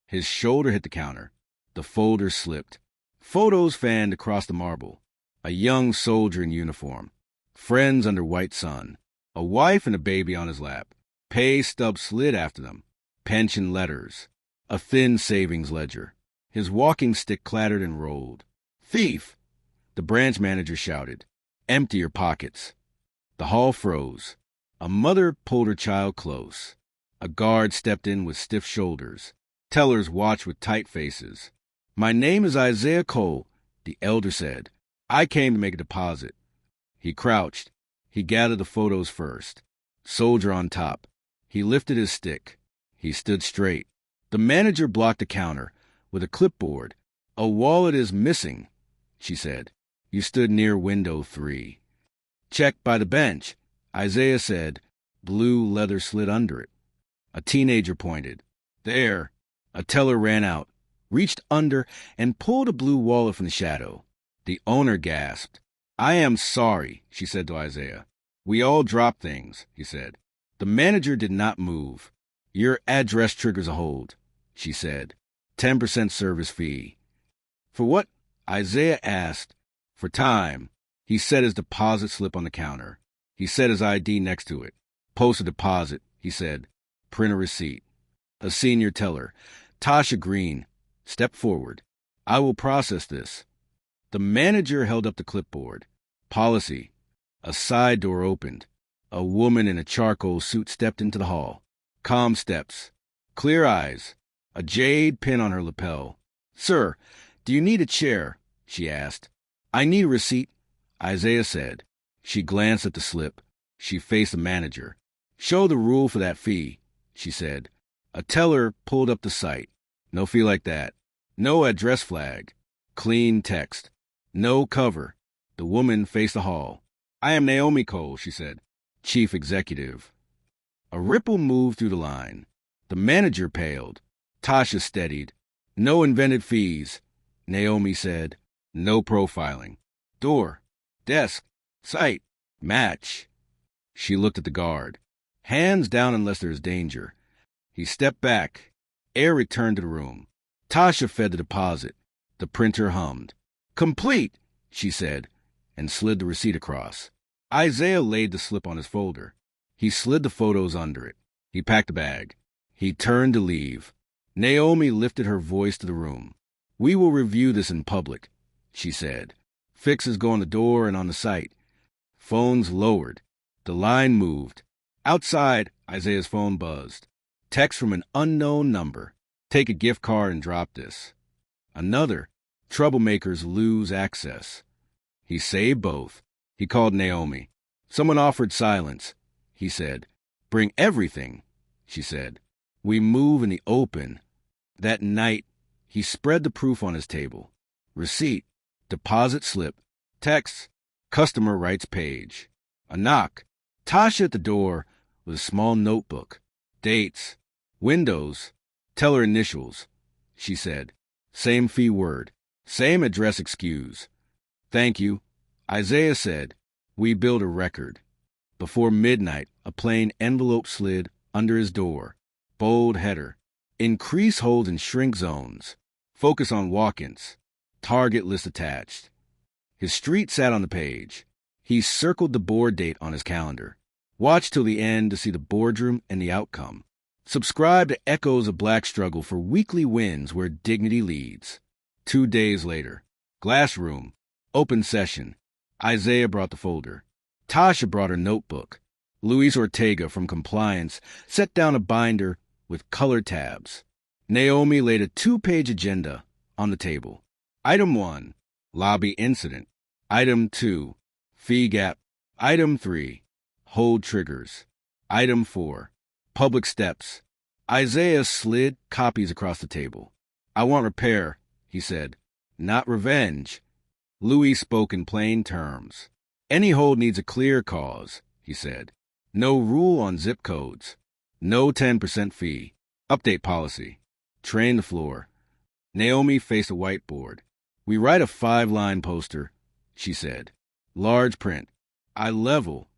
His shoulder hit the counter. The folder slipped. Photos fanned across the marble. A young soldier in uniform. Friends under white sun. A wife and a baby on his lap. Pay stub slid after them. Pension letters. A thin savings ledger. His walking stick clattered and rolled. "Thief!" The branch manager shouted. "Empty your pockets." The hall froze. A mother pulled her child close. A guard stepped in with stiff shoulders. Tellers watched with tight faces. "My name is Isaiah Cole," the elder said. "I came to make a deposit." He crouched. He gathered the photos first. Soldier on top. He lifted his stick. He stood straight. The manager blocked the counter with a clipboard. "A wallet is missing," she said. "You stood near window 3. "Check by the bench," Isaiah said. Blue leather slid under it. A teenager pointed. "There." A teller ran out, reached under, and pulled a blue wallet from the shadow. The owner gasped. "I am sorry," she said to Isaiah. "We all drop things," he said. The manager did not move. "Your address triggers a hold," she said. 10% service fee. "For what?" Isaiah asked. "For time." He set his deposit slip on the counter. He set his ID next to it. "Post a deposit," he said. "Print a receipt." A senior teller, Tasha Green, stepped forward. "I will process this." The manager held up the clipboard. "Policy." A side door opened. A woman in a charcoal suit stepped into the hall. Calm steps. Clear eyes. A jade pin on her lapel. "Sir, do you need a chair?" she asked. "I need a receipt," Isaiah said. She glanced at the slip. She faced the manager. "Show the rule for that fee," she said. A teller pulled up the site. "No fee like that." "No address flag." Clean text. "No cover." The woman faced the hall. "I am Naomi Cole," she said. "Chief executive." A ripple moved through the line. The manager paled. Tasha steadied. "No invented fees," Naomi said. "No profiling." "Door. Desk. Site. Match." She looked at the guard. "Hands down unless there is danger." He stepped back. Air returned to the room. Tasha fed the deposit. The printer hummed. "Complete," she said, and slid the receipt across. Isaiah laid the slip on his folder. He slid the photos under it. He packed a bag. He turned to leave. Naomi lifted her voice to the room. "We will review this in public," she said. "Fixes go on the door and on the site." Phones lowered. The line moved. Outside, Isaiah's phone buzzed. Text from an unknown number. "Take a gift card and drop this." Another. "Troublemakers lose access." He saved both. He called Naomi. "Someone offered silence," he said. "Bring everything," she said. "We move in the open." That night, he spread the proof on his table. Receipt. Deposit slip. Text. Customer rights page. A knock. Tasha at the door with a small notebook. Dates. Windows. Teller initials. She said. "Same fee word. Same address excuse." "Thank you." Isaiah said. "We build a record." Before midnight, a plain envelope slid under his door. Bold header. "Increase hold in shrink zones. Focus on walk-ins. Target list attached." His street sat on the page. He circled the board date on his calendar. Watch till the end to see the boardroom and the outcome. Subscribe to Echoes of Black Struggle for weekly wins where dignity leads. 2 days later. Glass room. Open session. Isaiah brought the folder. Tasha brought her notebook. Luis Ortega from compliance set down a binder with color tabs. Naomi laid a 2-page agenda on the table. Item 1, lobby incident. Item 2, fee gap. Item 3, hold triggers. Item 4, public steps. Isaiah slid copies across the table. "I want repair," he said. "Not revenge." Louis spoke in plain terms. "Any hold needs a clear cause," he said. "No rule on zip codes. No 10% fee. Update policy. Train the floor." Naomi faced a whiteboard. "We write a 5-line poster," she said. Large print. "I level.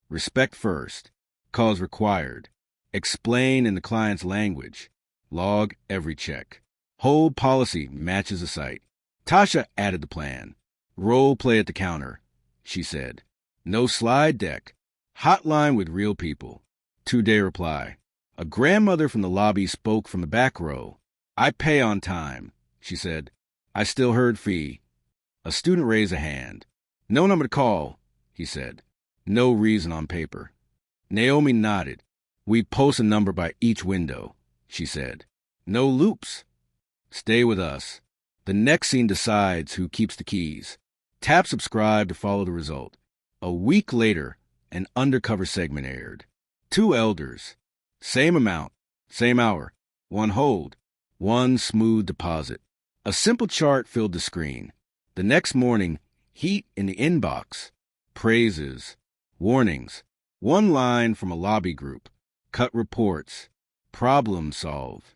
Respect first. Cause required. Explain in the client's language. Log every check. Hold policy matches the site. Tasha added the plan. Role play at the counter, she said. No slide deck. Hotline with real people. 2-day reply. A grandmother from the lobby spoke from the back row. I pay on time, she said. I still heard fee. A student raised a hand. No number to call, he said. No reason on paper. Naomi nodded. We post a number by each window, she said. No loops. Stay with us. The next scene decides who keeps the keys. Tap subscribe to follow the result. A week later, an undercover segment aired. 2 elders. Same amount, same hour. 1 hold, 1 smooth deposit. A simple chart filled the screen. The next morning, heat in the inbox. Praises, warnings. 1 line from a lobby group. Cut reports. Problem solved.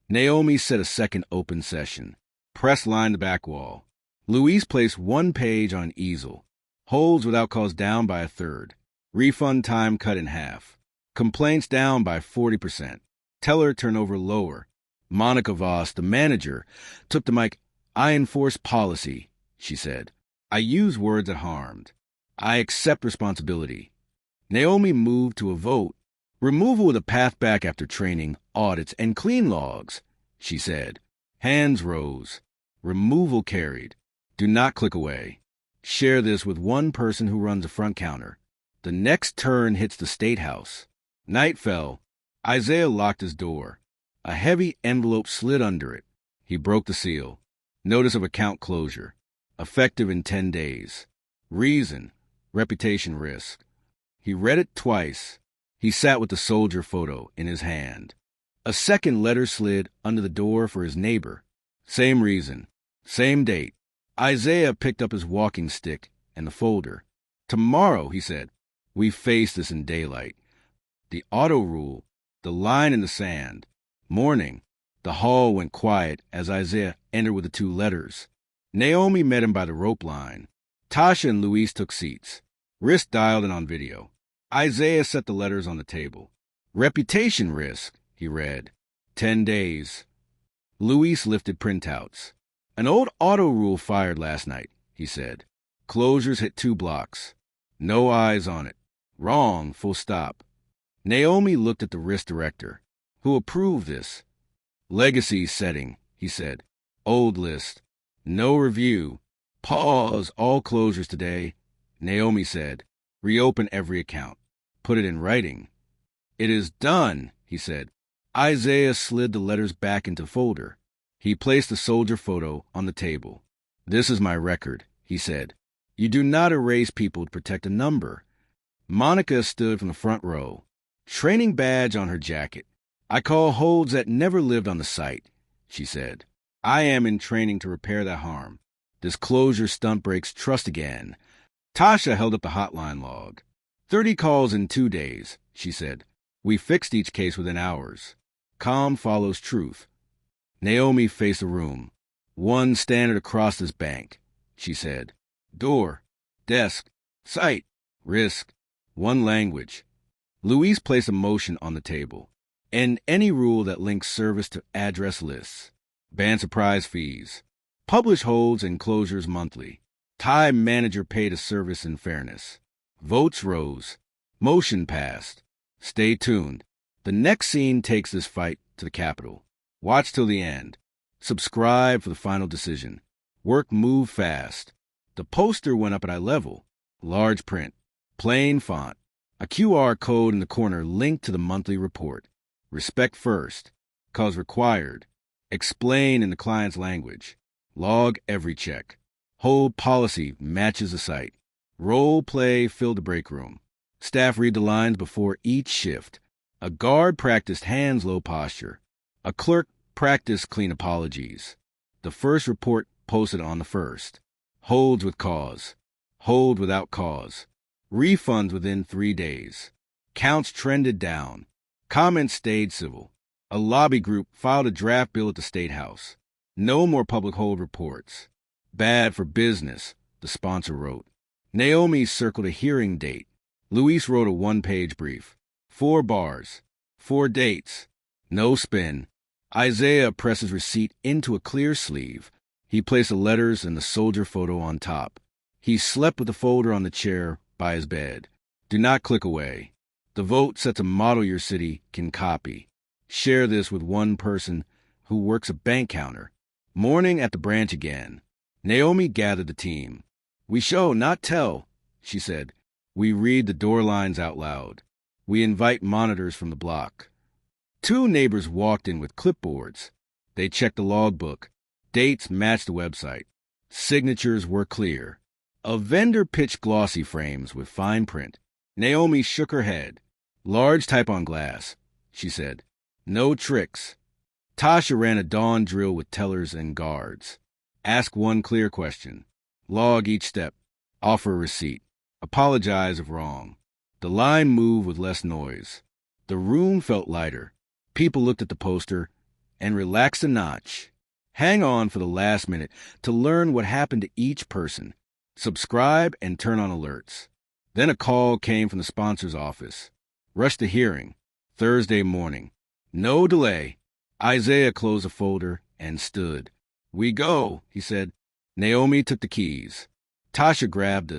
Naomi set a second open session. Press lined the back wall. Louise placed 1 page on an easel. Holds without cause down by 1/3. Refund time cut in half. Complaints down by 40%. Teller turnover lower. Monica Voss, the manager, took the mic. I enforce policy, she said. I use words that harmed. I accept responsibility. Naomi moved to a vote. Removal with a path back after training, audits, and clean logs, she said. Hands rose. Removal carried. Do not click away. Share this with 1 person who runs the front counter. The next turn hits the State House. Night fell. Isaiah locked his door. A heavy envelope slid under it. He broke the seal. Notice of account closure. Effective in 10 days. Reason. Reputation risk. He read it twice. He sat with the soldier photo in his hand. A second letter slid under the door for his neighbor. Same reason. Same date. Isaiah picked up his walking stick and the folder. Tomorrow, he said. We face this in daylight. The auto rule. The line in the sand. Morning. The hall went quiet as Isaiah entered with the 2 letters. Naomi met him by the rope line. Tasha and Louise took seats. Wrist dialed in on video. Isaiah set the letters on the table. Reputation risk, he read. 10 days. Louise lifted printouts. An old auto rule fired last night, he said. Closures hit 2 blocks. No eyes on it. Wrong, full stop. Naomi looked at the risk director. Who approved this? Legacy setting, he said. Old list. No review. Pause all closures today. Naomi said. Reopen every account. Put it in writing. It is done, he said. Isaiah slid the letters back into the folder. He placed the soldier photo on the table. This is my record, he said. You do not erase people to protect a number. Monica stood from the front row. Training badge on her jacket. I call holds that never lived on the site, she said. I am in training to repair that harm. This closure stunt breaks trust again. Tasha held up the hotline log. 30 calls in 2 days, she said. We fixed each case within hours. Calm follows truth. Naomi faced the room. 1 standard across this bank, she said. Door, desk, site, risk, 1 language. Louise placed a motion on the table. End any rule that links service to address lists. Ban surprise fees. Publish holds and closures monthly. Tie manager pay to service and fairness. Votes rose. Motion passed. Stay tuned. The next scene takes this fight to the Capitol. Watch till the end. Subscribe for the final decision. Work moved fast. The poster went up at eye level. Large print. Plain font. A QR code in the corner linked to the monthly report. Respect first. Cause required. Explain in the client's language. Log every check. Hold policy matches the site. Role play fill the break room. Staff read the lines before each shift. A guard practiced hands low posture. A clerk practiced clean apologies. The first report posted on the first. Holds with cause. Hold without cause. Refunds within 3 days. Counts trended down. Comments stayed civil. A lobby group filed a draft bill at the State House. No more public hold reports. Bad for business, the sponsor wrote. Naomi circled a hearing date. Luis wrote a 1-page brief. 4 bars. 4 dates. No spin. Isaiah pressed his receipt into a clear sleeve. He placed the letters and the soldier photo on top. He slept with the folder on the chair by his bed. Do not click away. The vote sets a model your city can copy. Share this with one person who works a bank counter. Morning at the branch again. Naomi gathered the team. We show, not tell, she said. We read the door lines out loud. We invite monitors from the block. 2 neighbors walked in with clipboards. They checked the logbook. Dates matched the website. Signatures were clear. A vendor pitched glossy frames with fine print. Naomi shook her head. Large type on glass, she said. No tricks. Tasha ran a dawn drill with tellers and guards. Ask one clear question. Log each step. Offer a receipt. Apologize if wrong. The line moved with less noise. The room felt lighter. People looked at the poster and relaxed a notch. Hang on for the last minute to learn what happened to each person. Subscribe and turn on alerts. Then a call came from the sponsor's office. Rush to hearing. Thursday morning. No delay. Isaiah closed the folder and stood. We go, he said. Naomi took the keys. Tasha grabbed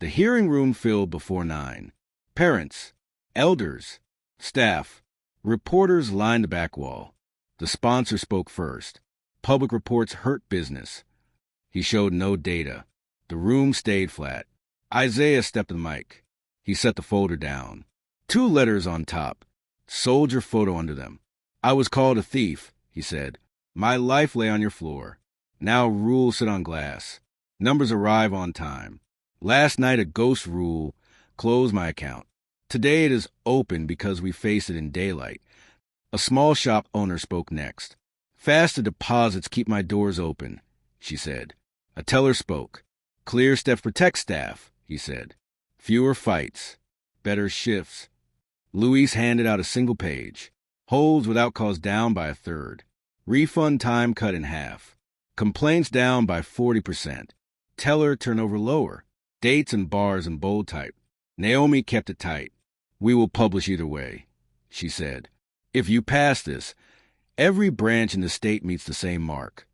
the hearing room filled before 9. Parents, elders, staff, reporters lined the back wall. The sponsor spoke first. Public reports hurt business. He showed no data. The room stayed flat. Isaiah stepped to the mic. He set the folder down. 2 letters on top. Soldier photo under them. I was called a thief, he said. My life lay on your floor. Now rules sit on glass. Numbers arrive on time. Last night a ghost rule closed my account. Today it is open because we faced it in daylight. A small shop owner spoke next. Faster deposits keep my doors open, she said. A teller spoke. Clear steps protect staff, he said. Fewer fights. Better shifts. Luis handed out a single page. Holds without cause down by 1/3. Refund time cut in half. Complaints down by 40%. Teller turnover lower. Dates and bars in bold type. Naomi kept it tight. We will publish either way, she said. If you pass this, every branch in the state meets the same mark.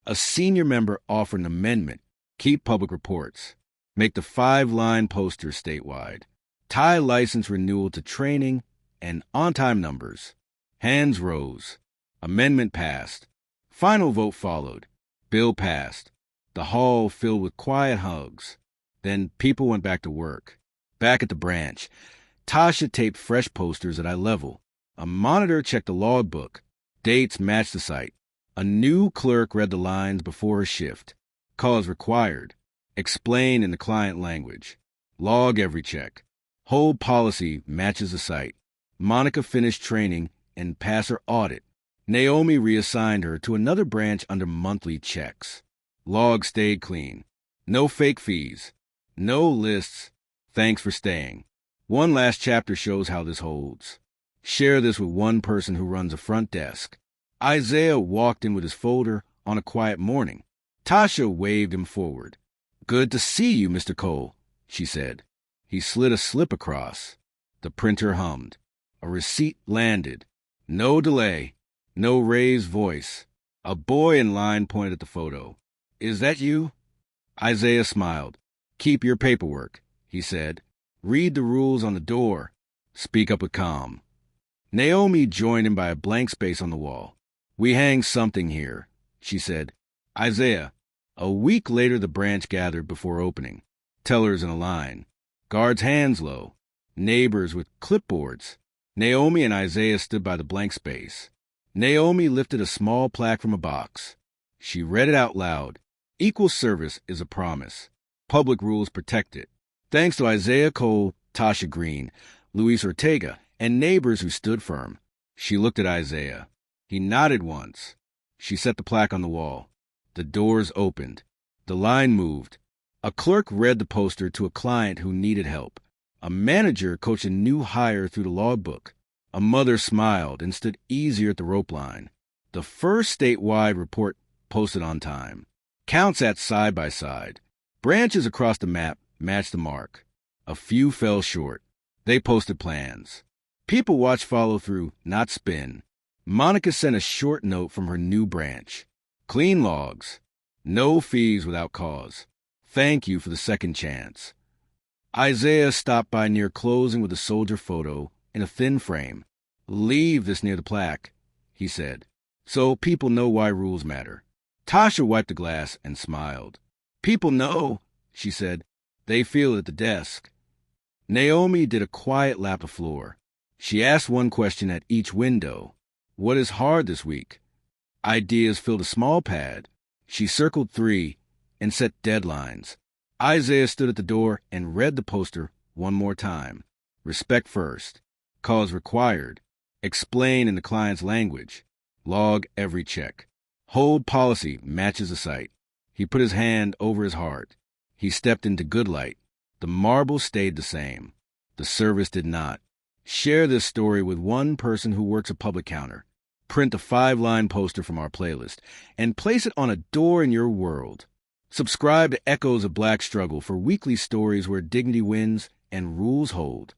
A senior member offered an amendment. Keep public reports. Make the 5-line poster statewide. Tie license renewal to training and on-time numbers. Hands rose. Amendment passed. Final vote followed. Bill passed. The hall filled with quiet hugs. Then people went back to work. Back at the branch, Tasha taped fresh posters at eye level. A monitor checked the logbook. Dates matched the site. A new clerk read the lines before her shift. Cause required. Explain in the client language. Log every check. Hold policy matches the site. Monica finished training and passed her audit. Naomi reassigned her to another branch under monthly checks. Log stayed clean. No fake fees. No lists. Thanks for staying. One last chapter shows how this holds. Share this with one person who runs a front desk. Isaiah walked in with his folder on a quiet morning. Tasha waved him forward. Good to see you, Mr. Cole, she said. He slid a slip across. The printer hummed. A receipt landed. No delay. No raised voice. A boy in line pointed at the photo. Is that you? Isaiah smiled. Keep your paperwork, he said. Read the rules on the door. Speak up with calm. Naomi joined him by a blank space on the wall. We hang something here, she said. Isaiah. A week later the branch gathered before opening. Tellers in a line. Guards hands low. Neighbors with clipboards. Naomi and Isaiah stood by the blank space. Naomi lifted a small plaque from a box. She read it out loud. Equal service is a promise. Public rules protect it. Thanks to Isaiah Cole, Tasha Green, Luis Ortega, and neighbors who stood firm. She looked at Isaiah. He nodded once. She set the plaque on the wall. The doors opened. The line moved. A clerk read the poster to a client who needed help. A manager coached a new hire through the logbook. A mother smiled and stood easier at the rope line. The first statewide report posted on time. Counts at side by side. Branches across the map matched the mark. A few fell short. They posted plans. People watched follow through, not spin. Monica sent a short note from her new branch. Clean logs. No fees without cause. Thank you for the second chance. Isaiah stopped by near closing with a soldier photo in a thin frame. Leave this near the plaque, he said, so people know why rules matter. Tasha wiped the glass and smiled. People know, she said. They feel it at the desk. Naomi did a quiet lap of floor. She asked one question at each window. What is hard this week? Ideas filled a small pad. She circled 3 and set deadlines. Isaiah stood at the door and read the poster one more time. Respect first. Cause required. Explain in the client's language. Log every check. Hold policy matches the site. He put his hand over his heart. He stepped into good light. The marble stayed the same. The service did not. Share this story with one person who works a public counter. Print a 5-line poster from our playlist and place it on a door in your world. Subscribe to Echoes of Black Struggle for weekly stories where dignity wins and rules hold.